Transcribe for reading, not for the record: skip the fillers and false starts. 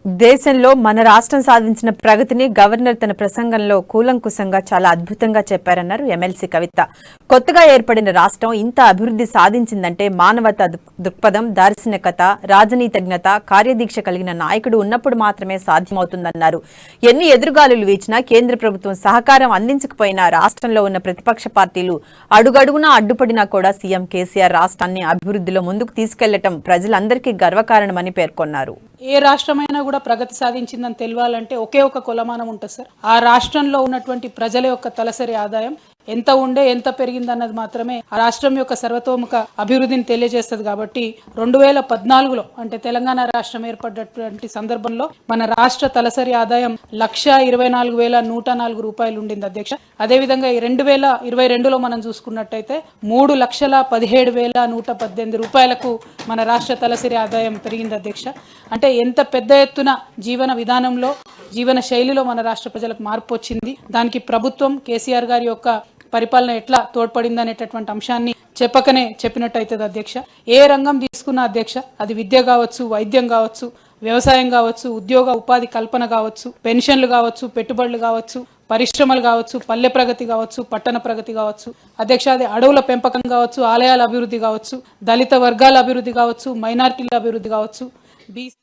దేశంలో మన రాష్ట్రం సాధించిన ప్రగతిని గవర్నర్ తన ప్రసంగంలో కూలంకుషంగా చాలా అద్భుతంగా చెప్పారన్నారు ఎమ్మెల్సీ కవిత. కొత్తగా ఏర్పడిన రాష్ట్రం ఇంత అభివృద్ధి సాధించిందంటే మానవతా దృక్పథం, దార్శనికత, రాజనీతిజ్ఞత, కార్యదీక్ష కలిగిన నాయకుడు ఉన్నప్పుడు మాత్రమే సాధ్యమవుతుందన్నారు. ఎన్ని ఎదురుగాలులు వీచినా కేంద్ర ప్రభుత్వం సహకారం అందించకపోయినా రాష్ట్రంలో ఉన్న ప్రతిపక్ష పార్టీలు అడుగడుగునా అడ్డుపడినా కూడా సీఎం కేసీఆర్ రాష్ట్రాన్ని అభివృద్ధిలో ముందుకు తీసుకెళ్లటం ప్రజలందరికీ గర్వకారణమని పేర్కొన్నారు. ఏ రాష్ట్రమైనా కూడా ప్రగతి సాధించిందని తెలియాలంటే ఒకే ఒక కొలమానం ఉంటుంది సార్. ఆ రాష్ట్రంలో ఉన్నటువంటి ప్రజల యొక్క తలసరి ఆదాయం ఎంత ఉండే ఎంత పెరిగిందన్నది మాత్రమే ఆ రాష్ట్రం యొక్క సర్వతోముఖ అభివృద్ధిని తెలియజేస్తుంది. కాబట్టి 2014లో అంటే తెలంగాణ రాష్ట్రం ఏర్పడినటువంటి సందర్భంలో మన రాష్ట్ర తలసరి ఆదాయం 1,24,104 రూపాయలు ఉండింది అధ్యక్ష. అదేవిధంగా 2022లో మనం చూసుకున్నట్టయితే 3,17,118 రూపాయలకు మన రాష్ట్ర తలసరి ఆదాయం పెరిగింది అధ్యక్ష. అంటే ఎంత పెద్ద ఎత్తున జీవన విధానంలో జీవన శైలిలో మన రాష్ట్ర ప్రజలకు మార్పు వచ్చింది. దానికి ప్రభుత్వం కేసీఆర్ గారి యొక్క పరిపాలన ఎట్లా తోడ్పడింది అనేటటువంటి అంశాన్ని చెప్పకనే చెప్పినట్టయితుంది అధ్యక్ష. ఏ రంగం తీసుకున్న అధ్యక్ష, అది విద్య కావచ్చు, వైద్యం కావచ్చు, వ్యవసాయం కావచ్చు, ఉద్యోగ ఉపాధి కల్పన కావచ్చు, పెన్షన్లు కావచ్చు, పెట్టుబడులు కావచ్చు, పరిశ్రమలు కావచ్చు, పల్లె ప్రగతి కావచ్చు, పట్టణ ప్రగతి కావచ్చు అధ్యక్ష, అది అడవుల పెంపకం కావచ్చు, ఆలయాల అభివృద్ధి కావచ్చు, దళిత వర్గాల అభివృద్ధి కావచ్చు, మైనారిటీల అభివృద్ధి కావచ్చు, బీసీ